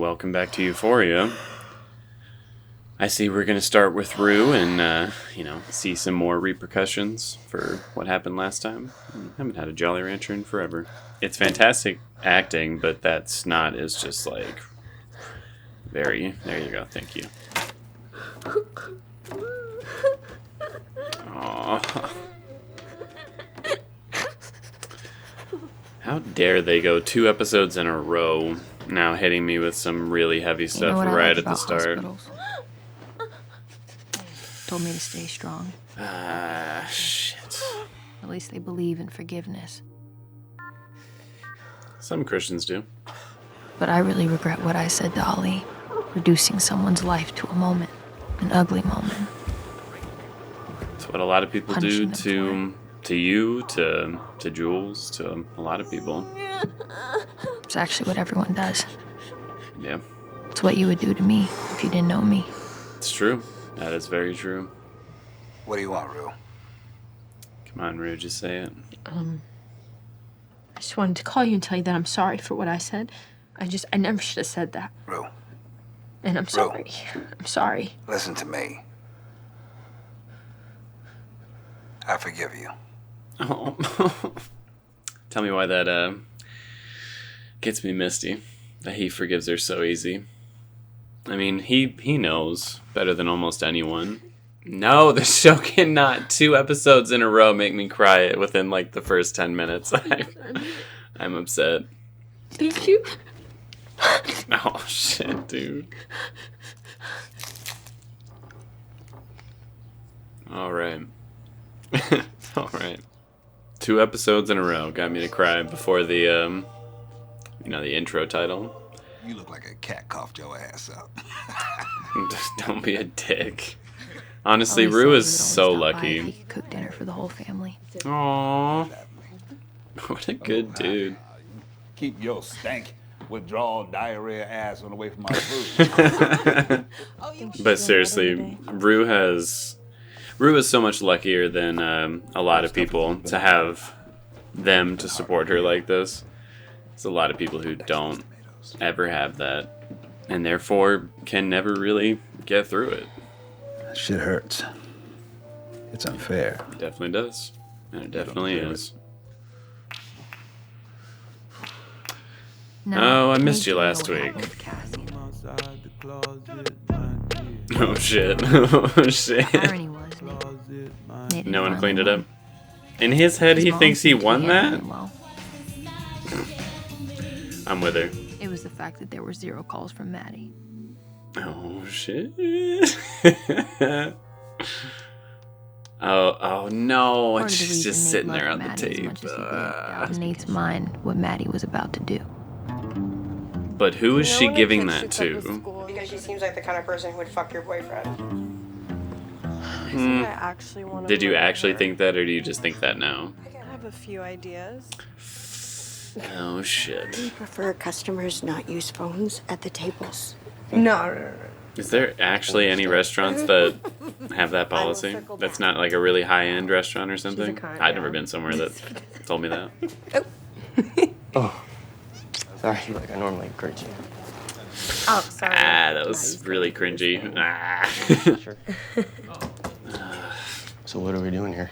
welcome back to Euphoria. I see we're going to start with Rue and, see some more repercussions for what happened last time. I haven't had a Jolly Rancher in forever. It's fantastic acting, but that's not as just like very... There you go, thank you. Aww. How dare they go 2 episodes in a row now hitting me with some really heavy stuff right at the start. Told me to stay strong. Shit. At least they believe in forgiveness. Some Christians do. But I really regret what I said to Ali. Reducing someone's life to a moment. An ugly moment. It's what a lot of people do to you, to Jules, to a lot of people. It's actually what everyone does. Yeah. It's what you would do to me if you didn't know me. It's true. That is very true. What do you want, Rue? Come on, Rue, just say it. I just wanted to call you and tell you that I'm sorry for what I said. I never should have said that. Rue. And I'm sorry. I'm sorry. Listen to me. I forgive you. Oh. Tell me why that gets me misty. That he forgives her so easy. I mean, he knows better than almost anyone. No, the show cannot 2 episodes in a row make me cry within like the first 10 minutes. I'm upset. Thank you. Oh shit, dude. All right. All right. 2 episodes in a row got me to cry before the the intro title. You look like a cat coughed your ass up. Just don't be a dick. Honestly, Rue is so lucky. He could cook dinner for the whole family. Aww. What a good dude. Keep your stank, withdrawal, diarrhea ass on away from my food. But seriously, Rue is so much luckier than a lot of people to have them to support her like this. There's a lot of people who don't ever have that, and therefore can never really get through it. That shit hurts. It's unfair. It definitely does. And it definitely is. No, Oh, I missed you last week. Oh shit. Oh shit. Irony was, made it No one finally cleaned it won. up. In his head, His he mom thinks he seemed to won be that? handling well. I'm with her. It was the fact that there were 0 calls from Maddie. Oh shit. oh no, Part of the it's reason just Nate sitting loved there on the Maddie as tape. much as he did out in Nate's mind what Maddie was about to do. But who is she giving that to? Because she seems like the kind of person who would fuck your boyfriend. I actually want to. Did you actually think that, or do you just think that now? I have a few ideas. Oh shit. Do you prefer customers not use phones at the tables? No. Is there actually any restaurants that have that policy? That's not like a really high-end restaurant or something? con, I've yeah. never been somewhere that told me that. Oh, sorry, like I normally encourage you. Oh, sorry. That was really cringy. Sure. So what are we doing here?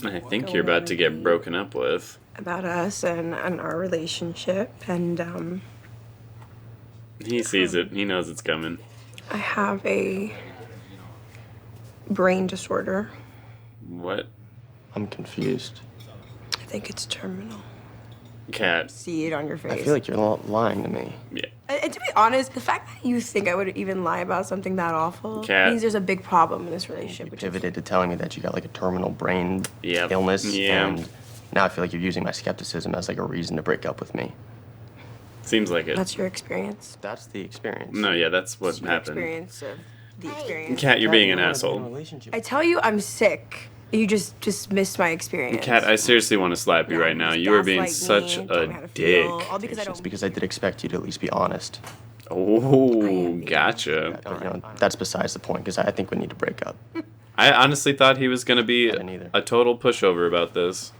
I think you're about to get broken up with. About us and our relationship, and He sees it. He knows it's coming. I have a brain disorder. What? I'm confused. I think it's terminal. Cat. See it on your face. I feel like you're lying to me. Yeah. And to be honest, the fact that you think I would even lie about something that awful Cat. means there's a big problem in this relationship. You Which is, pivoted to telling me that you got like a terminal brain Yep. illness, Yeah. and now I feel like you're using my skepticism as like a reason to break up with me. Seems like it. that's your experience. That's the experience. No, yeah, that's what It's your happened. experience of the experience. Cat, you're being an You don't wanna be in a asshole. relationship. I tell you, I'm sick. You just dismissed my experience. Cat, I seriously want to slap you right now. You are being Gaslight me, such tell me how a to dick. feel, all because I It's don't. because I did expect you to at least be honest. Oh, gotcha. That's besides the point, because I think we need to break up. I honestly thought he was going to be I didn't either. a total pushover about this.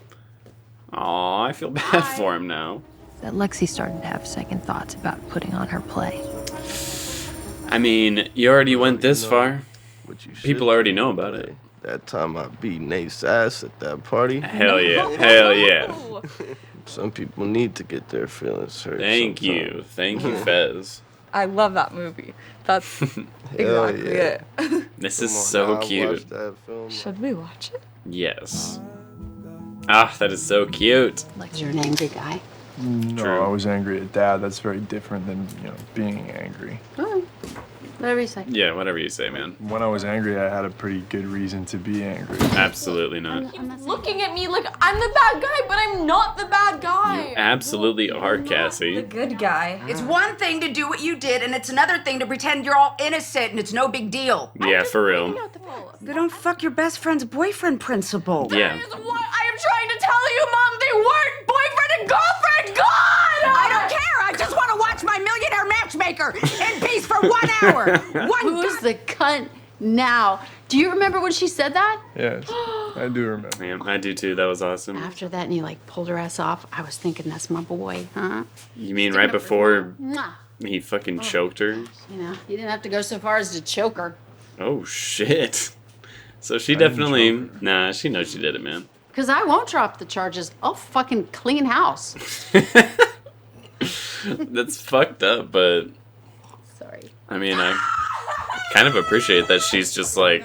Aw, I feel bad for him now. That Lexi started to have second thoughts about putting on her play. I mean, you already went this far. What you should People already do, know about it. That time I beat Nate's ass at that party. Hell yeah. Hell yeah. Some people need to get their feelings hurt. Thank sometimes. you. Thank you, Fez. I love that movie. That's exactly yeah. it. This Come is on, so now, I cute. watched that film. Should we watch it? Yes. Ah, that is so cute. Like you're an angry guy. No, True. I was angry at Dad. That's very different than, being angry. Whatever you say. Yeah, whatever you say, man. When I was angry, I had a pretty good reason to be angry. Absolutely not. Looking at me like I'm the bad guy, but I'm not the bad guy. Absolutely are, Cassie. Good guy. It's one thing to do what you did, and it's another thing to pretend you're all innocent and it's no big deal. Yeah, for real. You don't fuck your best friend's boyfriend principle. Yeah. What I am trying to tell you, Mom, they weren't boyfriend and girlfriend. God! I don't care. I just want to watch my millionaire matchmaker in peace for 1 hour. Who's the cunt now? Do you remember when she said that? Yes, I do remember. Yeah, I do too. That was awesome. After that, and you like pulled her ass off, I was thinking that's my boy, huh? You mean right before Mwah. he fucking choked her? You didn't have to go so far as to choke her. Oh, shit. So she definitely... Nah, she knows she did it, man. Because I won't drop the charges. I'll fucking clean house. That's fucked up, but... Sorry. I mean, I kind of appreciate that she's just like...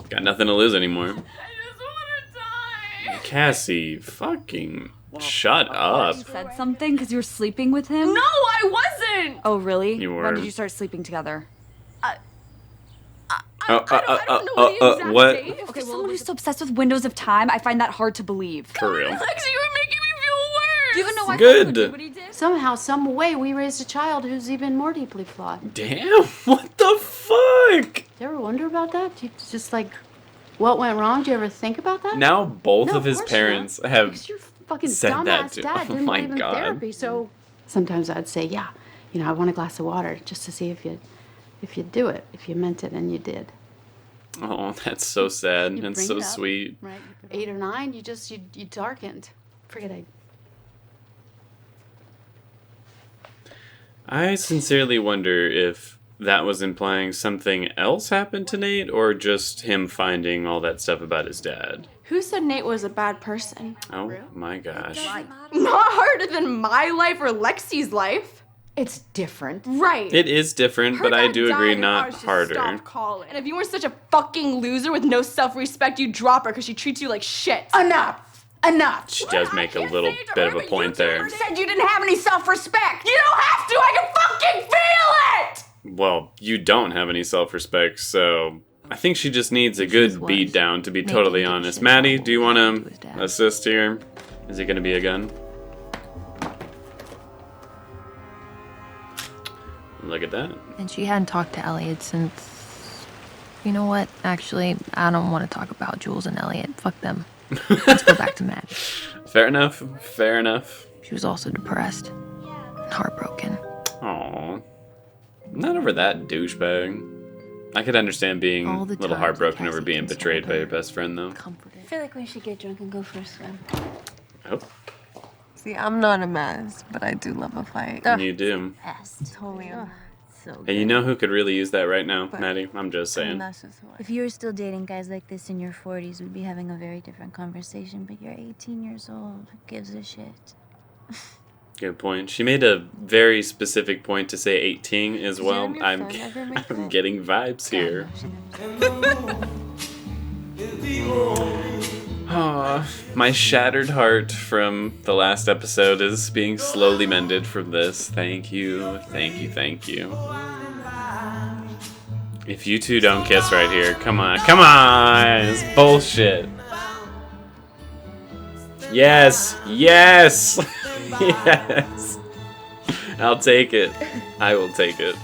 Got nothing to lose anymore. Cassie, fucking shut up. You said something because you were sleeping with him? No, I wasn't. Oh, really? You were. When did you start sleeping together? What? Okay, someone who's so obsessed with windows of time, I find that hard to believe. For real. Lexi, you were making me feel worse. Do you even know why Good. Frank would do what he did? Somehow, some way, we raised a child who's even more deeply flawed. Damn, what the fuck? Do you ever wonder about that? Do you just like, what went wrong? Do you ever think about that? Now both No, of his course not. parents have Because your fucking said that dumbass to- dad oh didn't my believe in God. therapy. So sometimes I'd say, yeah, I want a glass of water just to see if you'd do it, if you meant it, and you did. Oh, that's so sad You and bring so it up, sweet. Right? 8 or 9, you darkened. Forget it. I sincerely wonder if that was implying something else happened to Nate or just him finding all that stuff about his dad. Who said Nate was a bad person? Oh my gosh. Not harder than my life or Lexi's life. It's different. Right. It is different, Her but I dad do died agree and not ours just harder. stopped calling. And if you weren't such a fucking loser with no self-respect, you'd drop her because she treats you like shit. Enough. Enough. She does make a little bit of a point there. You said you didn't have any self-respect. You don't have to. I can fucking feel it. Well, you don't have any self-respect, so I think she just needs a good beat down, to be totally honest. Maddie, do you want to assist here? Is it going to be a gun? Look at that. And she hadn't talked to Elliot since... You know what? Actually, I don't want to talk about Jules and Elliot. Fuck them. Let's go back to Maddie. Fair enough. Fair enough. She was also depressed and heartbroken. Aw. Not over that douchebag. I could understand being a little heartbroken over being betrayed by your best friend, though. I feel like we should get drunk and go for a swim. Oh, See, I'm not a mess, but I do love a fight. you do. Totally. So Hey, you know who could really use that right now, Maddie? I'm just saying. If you were still dating guys like this in your 40s, we'd be having a very different conversation. But you're 18 years old. Who gives a shit? Good point. She made a very specific point to say 18 as well. and your I'm friend ever make I'm up? getting vibes here. Aw, my shattered heart from the last episode is being slowly mended from this. Thank you, thank you, thank you. If you two don't kiss right here, come on, come on! It's bullshit. Yes, yes, yes. I'll take it. I will take it.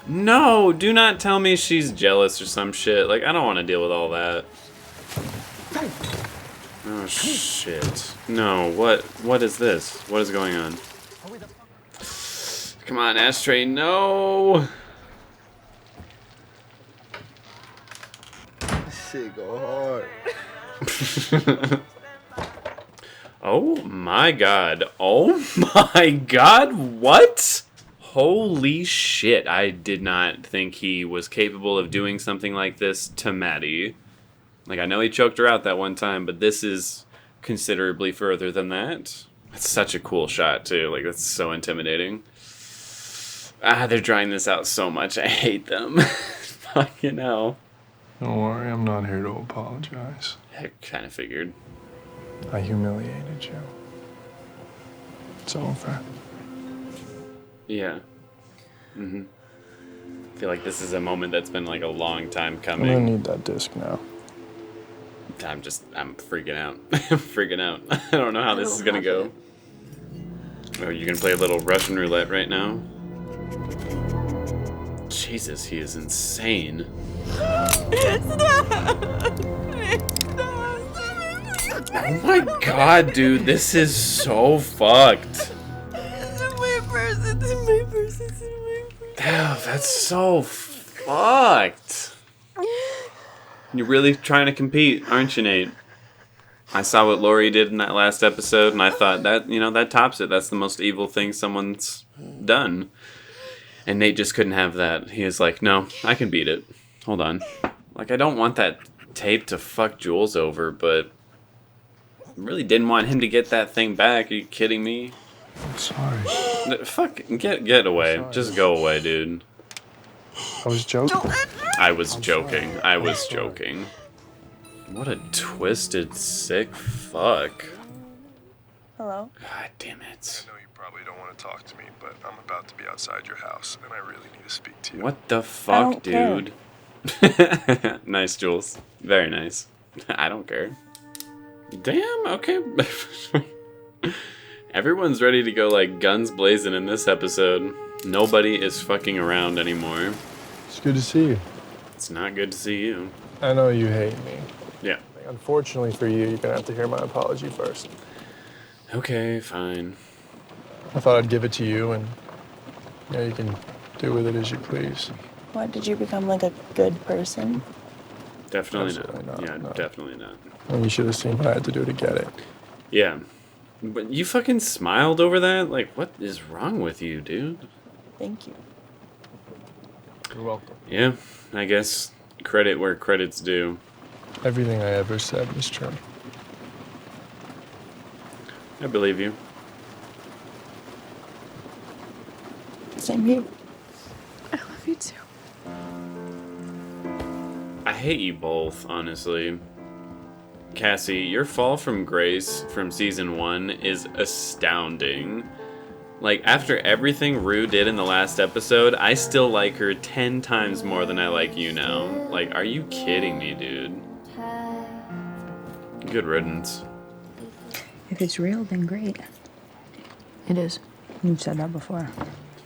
No, do not tell me she's jealous or some shit. Like, I don't want to deal with all that. Oh shit. No, what is this? What is going on? Come on, Ashtray, no! Shit go hard. Oh my god. Oh my god, what? Holy shit, I did not think he was capable of doing something like this to Maddie. Like, I know he choked her out that one time, but this is considerably further than that. It's such a cool shot, too. Like, that's so intimidating. They're drawing this out so much. I hate them. Fucking hell. Don't worry, I'm not here to apologize. I kind of figured. I humiliated you. It's over. Yeah. I feel like this is a moment that's been like a long time I'm coming. gonna need that disc now. I'm freaking out. I'm freaking out. I don't know how this is gonna go. Oh, you can play a little Russian roulette right now? Jesus, he is insane. Oh my god, dude, this is so fucked. Oh, that's so fucked. You're really trying to compete, aren't you, Nate? I saw what Lori did in that last episode, and I thought that, that tops it. That's the most evil thing someone's done. And Nate just couldn't have that. He was like, no, I can beat it. Hold on. Like, I don't want that tape to fuck Jules over, but I really didn't want him to get that thing back. Are you kidding me? I'm sorry. Fuck, get away. Just go away, dude. I was joking. I was joking. I was joking. What a twisted, sick fuck. Hello? God damn it. I know you probably don't want to talk to me, but I'm about to be outside your house, and I really need to speak to you. What the fuck, dude? Nice, Jules. Very nice. I don't care. Damn, okay. Everyone's ready to go like guns blazing in this episode. Nobody is fucking around anymore. It's good to see you. It's not good to see you. I know you hate me. Yeah. Unfortunately for you, you're gonna have to hear my apology first. Okay, fine. I thought I'd give it to you, and you can do with it as you please. What, did you become like a good person? Definitely Absolutely not. Yeah, no. definitely not. And you should have seen what I had to do to get it. Yeah. But you fucking smiled over that? Like, what is wrong with you, dude? Thank you. You're welcome. Yeah, I guess credit where credit's due. Everything I ever said was true. I believe you. Same here. I love you too. I hate you both, honestly. Cassie, your fall from grace from season 1 is astounding. Like, after everything Rue did in the last episode, I still like her 10 times more than I like you now. Like, are you kidding me, dude? Good riddance. If it's real, then great. It is. You've said that before.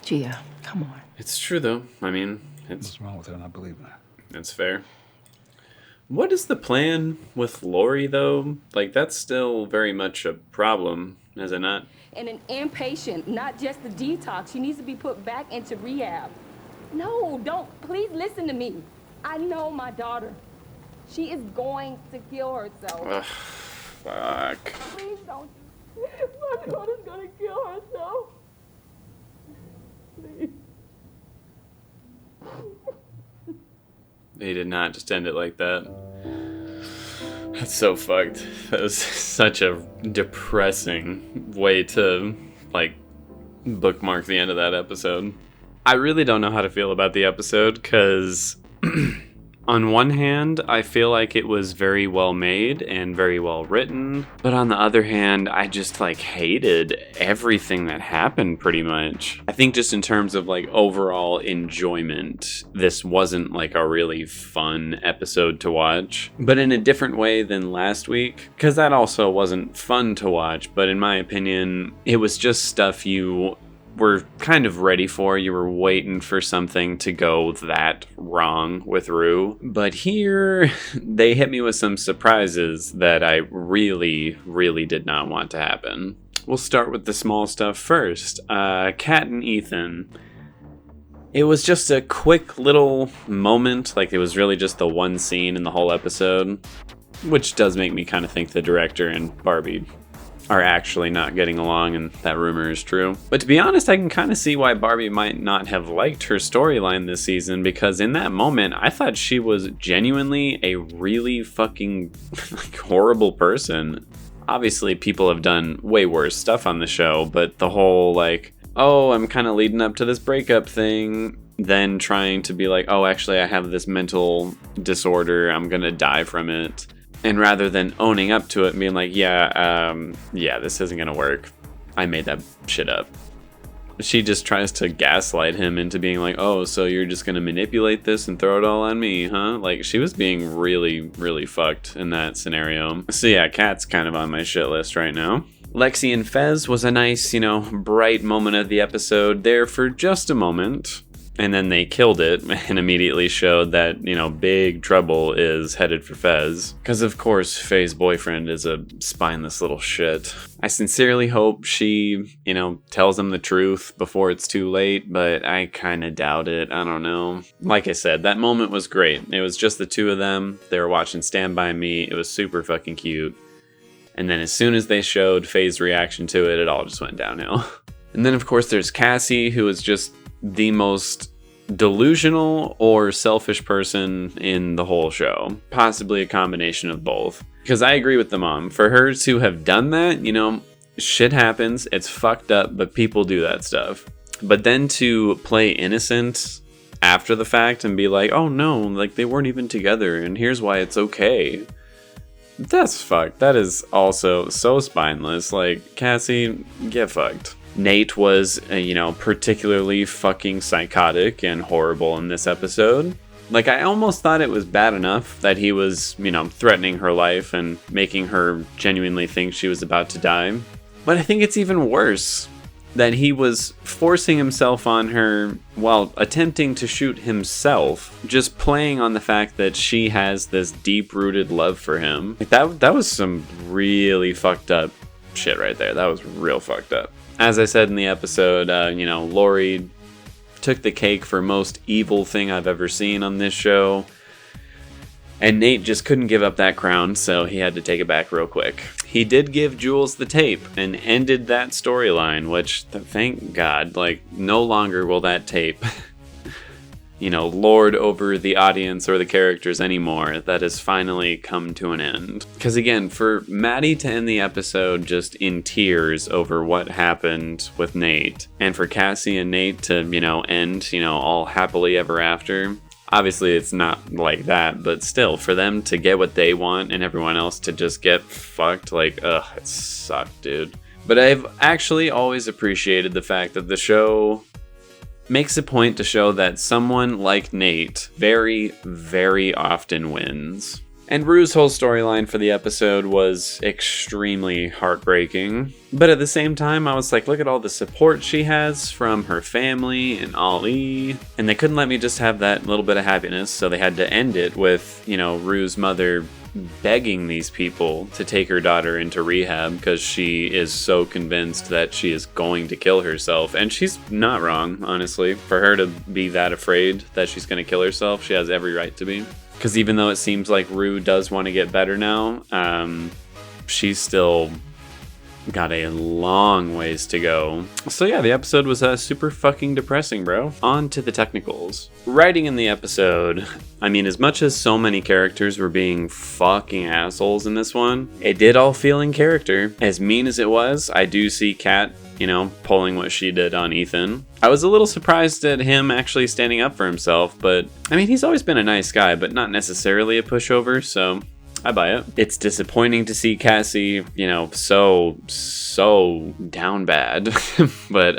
Gia, come on. It's true, though. I mean, What's wrong with her not believing her? That's fair. What is the plan with Lori, though? Like, that's still very much a problem, is it not? And an inpatient, not just a detox. She needs to be put back into rehab. No, don't. Please listen to me. I know my daughter. She is going to kill herself. Ugh, fuck. Please don't. My daughter's gonna kill herself. Please. They did not just end it like that. That's so fucked. That was such a depressing way to, like, bookmark the end of that episode. I really don't know how to feel about the episode, because on one hand, I feel like it was very well made and very well written, but on the other hand, I just, like, hated everything that happened, pretty much. I think just in terms of, like, overall enjoyment, this wasn't, like, a really fun episode to watch, but in a different way than last week, because that also wasn't fun to watch, but in my opinion, it was just stuff you were kind of ready for. You were waiting for something to go that wrong with Rue. But here, they hit me with some surprises that I really, really did not want to happen. We'll start with the small stuff first. Kat and Ethan. It was just a quick little moment. Like, it was really just the one scene in the whole episode. Which does make me kind of think the director and Barbie are actually not getting along and that rumor is true. But to be honest, I can kind of see why Barbie might not have liked her storyline this season, because in that moment, I thought she was genuinely a really fucking horrible person. Obviously, people have done way worse stuff on the show, but the whole like, oh, I'm kind of leading up to this breakup thing, then trying to be like, oh, actually, I have this mental disorder, I'm gonna die from it. And rather than owning up to it and being like, yeah, this isn't gonna work, I made that shit up. She just tries to gaslight him into being like, oh, so you're just gonna manipulate this and throw it all on me, huh? Like, she was being really, really fucked in that scenario. So yeah, Kat's kind of on my shit list right now. Lexi and Fez was a nice, bright moment of the episode there for just a moment. And then they killed it and immediately showed that, big trouble is headed for Fez. Because, of course, Faye's boyfriend is a spineless little shit. I sincerely hope she, tells him the truth before it's too late, but I kind of doubt it. I don't know. Like I said, that moment was great. It was just the two of them. They were watching Stand By Me. It was super fucking cute. And then as soon as they showed Faye's reaction to it, it all just went downhill. And then, of course, there's Cassie, who is just the most delusional or selfish person in the whole show. Possibly a combination of both. Because I agree with the mom. For her to have done that, shit happens, it's fucked up, but people do that stuff. But then to play innocent after the fact and be like, oh no, like they weren't even together and here's why it's okay. That's fucked. That is also so spineless. Like, Cassie, get fucked. Nate was, particularly fucking psychotic and horrible in this episode. Like, I almost thought it was bad enough that he was, threatening her life and making her genuinely think she was about to die. But I think it's even worse that he was forcing himself on her while attempting to shoot himself, just playing on the fact that she has this deep-rooted love for him. Like, that was some really fucked up shit right there. That was real fucked up. As I said in the episode, Lori took the cake for most evil thing I've ever seen on this show. And Nate just couldn't give up that crown, so he had to take it back real quick. He did give Jules the tape and ended that storyline, which, thank God, like, no longer will that tape, lord over the audience or the characters anymore. That has finally come to an end. Because again, for Maddie to end the episode just in tears over what happened with Nate, and for Cassie and Nate to, end, all happily ever after. Obviously, it's not like that, but still, for them to get what they want and everyone else to just get fucked, like, ugh, it sucked, dude. But I've actually always appreciated the fact that the show makes a point to show that someone like Nate very, very often wins. And Rue's whole storyline for the episode was extremely heartbreaking. But at the same time, I was like, look at all the support she has from her family and Ali. And they couldn't let me just have that little bit of happiness, so they had to end it with, Rue's mother begging these people to take her daughter into rehab because she is so convinced that she is going to kill herself. And she's not wrong, honestly. For her to be that afraid that she's going to kill herself, she has every right to be. Because even though it seems like Rue does want to get better now, she's still got a long ways to go. So yeah, the episode was super fucking depressing, bro. On to the technicals. Writing in the episode, I mean, as much as so many characters were being fucking assholes in this one, it did all feel in character. As mean as it was, I do see Kat, pulling what she did on Ethan. I was a little surprised at him actually standing up for himself, but I mean, he's always been a nice guy, but not necessarily a pushover, so I buy it. It's disappointing to see Cassie, so down bad, but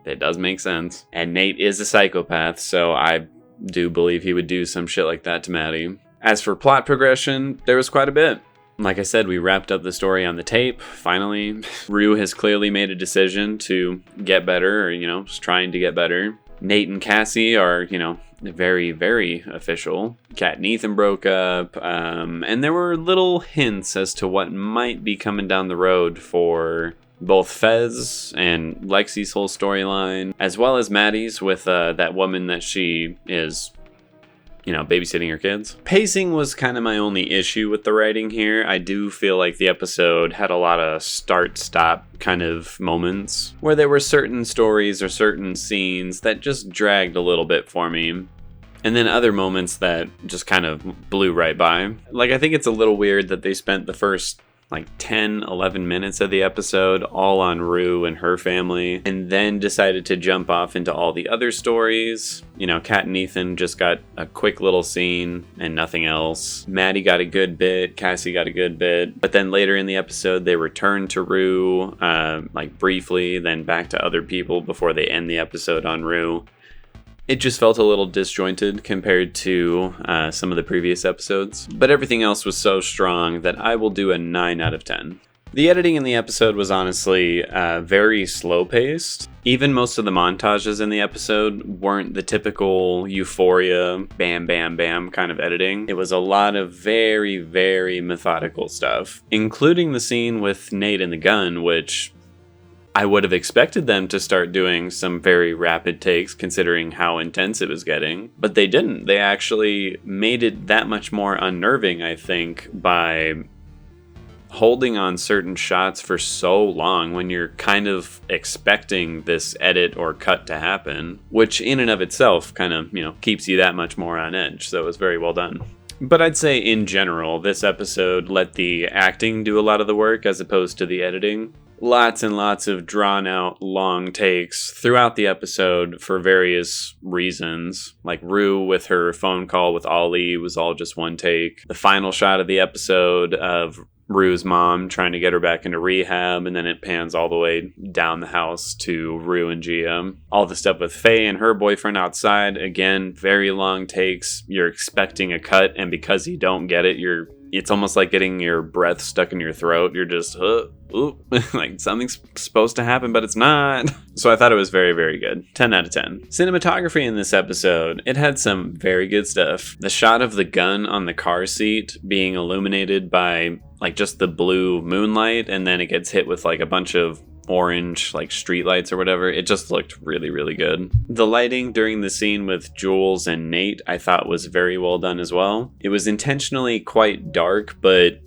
it does make sense. And Nate is a psychopath, so I do believe he would do some shit like that to Maddie. As for plot progression, there was quite a bit. Like I said, we wrapped up the story on the tape, finally. Rue has clearly made a decision to get better, or, just trying to get better. Nate and Cassie are, very, very official. Kat and Ethan broke up, and there were little hints as to what might be coming down the road for both Fez and Lexi's whole storyline, as well as Maddie's with that woman that she is, babysitting your kids. Pacing was kind of my only issue with the writing here. I do feel like the episode had a lot of start-stop kind of moments where there were certain stories or certain scenes that just dragged a little bit for me. And then other moments that just kind of blew right by. Like, I think it's a little weird that they spent the first 10, 11 minutes of the episode all on Rue and her family, and then decided to jump off into all the other stories. Kat and Ethan just got a quick little scene and nothing else. Maddie got a good bit, Cassie got a good bit, but then later in the episode they return to Rue, briefly, then back to other people before they end the episode on Rue. It just felt a little disjointed compared to some of the previous episodes, but everything else was so strong that I will do a 9 out of 10. The editing in the episode was honestly very slow-paced. Even most of the montages in the episode weren't the typical Euphoria, bam, bam, bam kind of editing. It was a lot of very, very methodical stuff, including the scene with Nate and the gun, which I would have expected them to start doing some very rapid takes considering how intense it was getting, but they didn't. They actually made it that much more unnerving, I think, by holding on certain shots for so long when you're kind of expecting this edit or cut to happen, which in and of itself kind of, keeps you that much more on edge. So it was very well done. But I'd say in general, this episode let the acting do a lot of the work as opposed to the editing. Lots and lots of drawn out long takes throughout the episode for various reasons. Like Rue with her phone call with Ollie was all just one take. The final shot of the episode of Rue's mom trying to get her back into rehab, and then it pans all the way down the house to Rue and Gia. All the stuff with Faye and her boyfriend outside, again, very long takes. You're expecting a cut, and because you don't get it, it's almost like getting your breath stuck in your throat. You're just, like something's supposed to happen, but it's not. So I thought it was very, very good. 10 out of 10. Cinematography in this episode, it had some very good stuff. The shot of the gun on the car seat being illuminated by just the blue moonlight, and then it gets hit with a bunch of orange street lights or whatever. It just looked really, really good. The lighting during the scene with Jules and Nate I thought was very well done as well. It was intentionally quite dark, but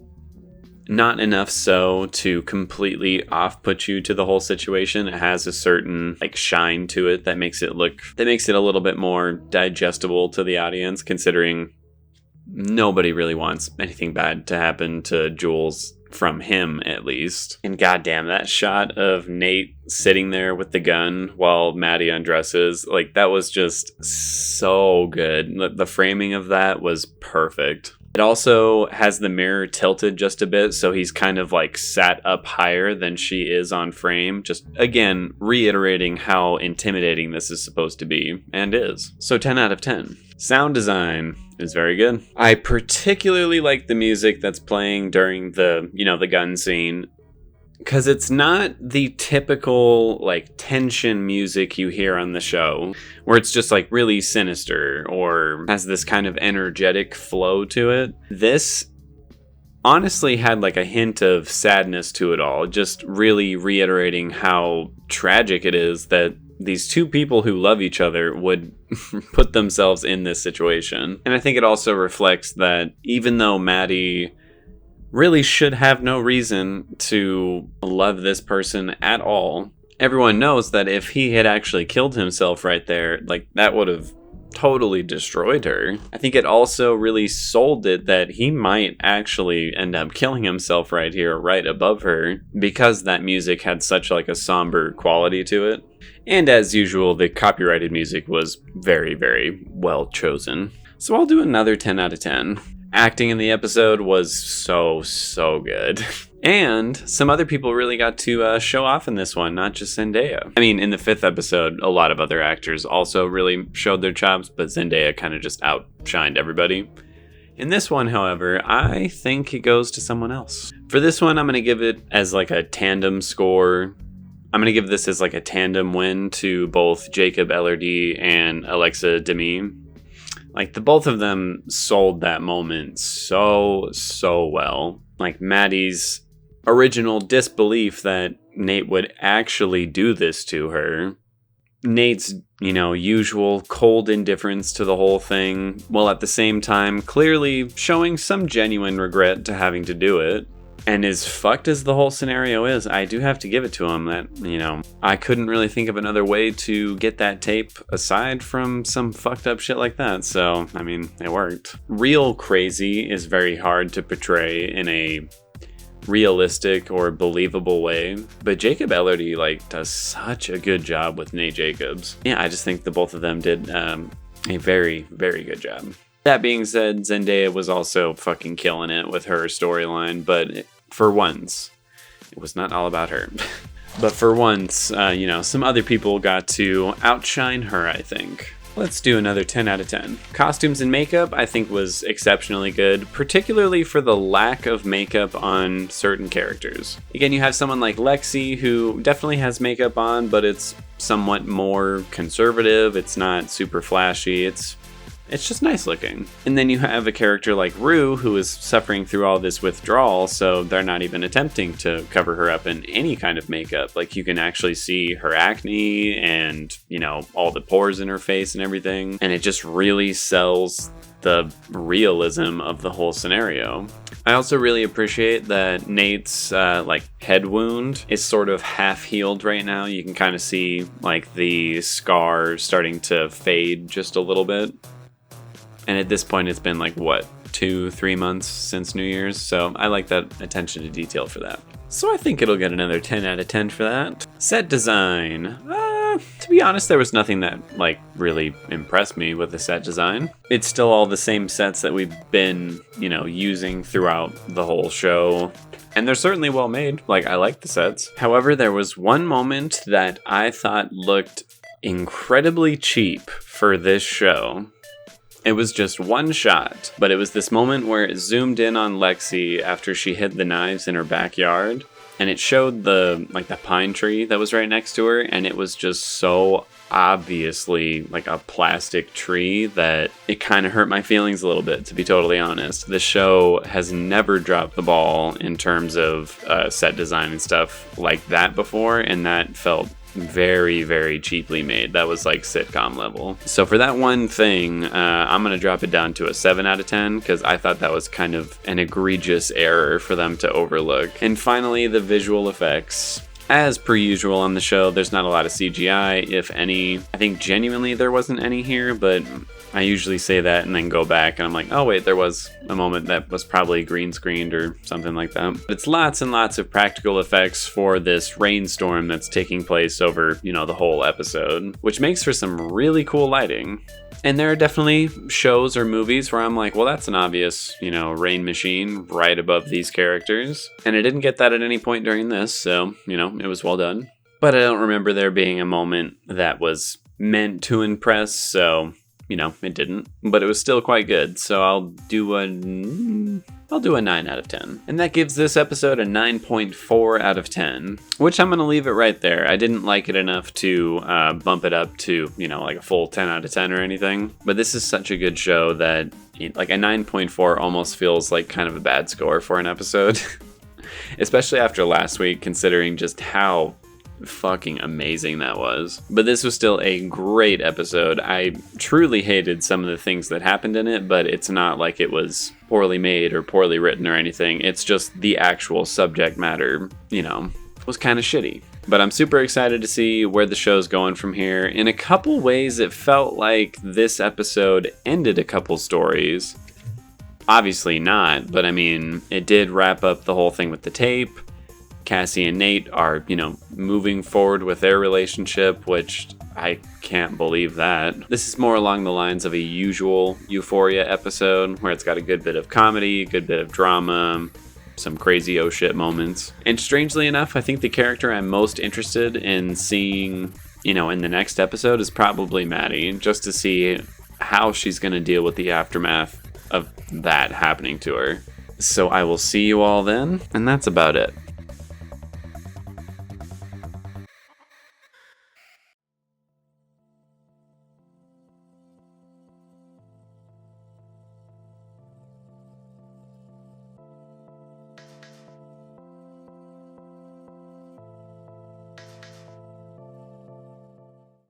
not enough so to completely off-put you to the whole situation. It has a certain shine to it that makes it a little bit more digestible to the audience, considering nobody really wants anything bad to happen to Jules, from him at least. And goddamn, that shot of Nate sitting there with the gun while Maddie undresses, that was just so good. The framing of that was perfect. It also has the mirror tilted just a bit, so he's kind of sat up higher than she is on frame. Just, again, reiterating how intimidating this is supposed to be, and is. So 10 out of 10. Sound design is very good. I particularly like the music that's playing during the gun scene, because it's not the typical tension music you hear on the show, where it's just really sinister or has this kind of energetic flow to it. This honestly had a hint of sadness to it all, just really reiterating how tragic it is that these two people who love each other would put themselves in this situation. And I think it also reflects that even though Maddie really should have no reason to love this person at all, everyone knows that if he had actually killed himself right there, that would have totally destroyed her. I think it also really sold it that he might actually end up killing himself right here, right above her, because that music had such a somber quality to it. And as usual, the copyrighted music was very, very well chosen. So I'll do another 10 out of 10. Acting in the episode was so good. And some other people really got to show off in this one, not just Zendaya. I mean, in the 5th episode, a lot of other actors also really showed their chops, but Zendaya kind of just outshined everybody. In this one, however, I think it goes to someone else. For this one, I'm going to give it as a tandem score. I'm going to give this as a tandem win to both Jacob Elordi and Alexa Demie. The both of them sold that moment so well. Maddie's original disbelief that Nate would actually do this to her Nate's, usual cold indifference to the whole thing, while at the same time clearly showing some genuine regret to having to do it. And as fucked as the whole scenario is, I do have to give it to him that, I couldn't really think of another way to get that tape aside from some fucked up shit like that. So, it worked. Real crazy is very hard to portray in a realistic or believable way, but Jacob Elordi does such a good job with Nate Jacobs. Yeah, I just think the both of them did a very, very good job. That being said, Zendaya was also fucking killing it with her storyline, but for once, it was not all about her. But for once, some other people got to outshine her, I think. Let's do another 10 out of 10. Costumes and makeup, I think, was exceptionally good, particularly for the lack of makeup on certain characters. Again, you have someone like Lexi, who definitely has makeup on, but it's somewhat more conservative. It's not super flashy. It's just nice looking. And then you have a character like Rue, who is suffering through all this withdrawal, so they're not even attempting to cover her up in any kind of makeup. You can actually see her acne and, all the pores in her face and everything. And it just really sells the realism of the whole scenario. I also really appreciate that Nate's head wound is sort of half healed right now. You can kind of see the scar starting to fade just a little bit. And at this point, it's been 2-3 months since New Year's, so I like that attention to detail for that. So I think it'll get another 10 out of 10 for that. Set design. To be honest, there was nothing that really impressed me with the set design. It's still all the same sets that we've been, using throughout the whole show. And they're certainly well made. I like the sets. However, there was one moment that I thought looked incredibly cheap for this show. It was just one shot, but it was this moment where it zoomed in on Lexi after she hid the knives in her backyard, and it showed the pine tree that was right next to her, and it was just so obviously a plastic tree that it kind of hurt my feelings a little bit, to be totally honest. The show has never dropped the ball in terms of set design and stuff like that before, and that felt very, very cheaply made. That was sitcom level. So for that one thing, I'm gonna drop it down to a 7 out of 10 because I thought that was kind of an egregious error for them to overlook. And finally, the visual effects. As per usual on the show, there's not a lot of CGI, if any. I think genuinely there wasn't any here, but I usually say that and then go back and I'm like, oh wait, there was a moment that was probably green screened or something like that. But it's lots and lots of practical effects for this rainstorm that's taking place over, the whole episode, which makes for some really cool lighting. And there are definitely shows or movies where I'm like, well, that's an obvious, rain machine right above these characters. And I didn't get that at any point during this, so, it was well done. But I don't remember there being a moment that was meant to impress, so, it didn't. But it was still quite good, so I'll do a 9 out of 10. And that gives this episode a 9.4 out of 10, which I'm going to leave it right there. I didn't like it enough to bump it up to, a full 10 out of 10 or anything. But this is such a good show that a 9.4 almost feels like kind of a bad score for an episode. Especially after last week, considering just how fucking amazing that was. But this was still a great episode. I truly hated some of the things that happened in it, but it's not like it was poorly made or poorly written or anything. It's just the actual subject matter, was kind of shitty. But I'm super excited to see where the show's going from here. In a couple ways, it felt like this episode ended a couple stories. Obviously not, but it did wrap up the whole thing with the tape. Cassie and Nate are, moving forward with their relationship, which I can't believe that. This is more along the lines of a usual Euphoria episode, where it's got a good bit of comedy, a good bit of drama, some crazy oh shit moments. And strangely enough, I think the character I'm most interested in seeing, in the next episode is probably Maddie, just to see how she's going to deal with the aftermath of that happening to her. So I will see you all then, and that's about it.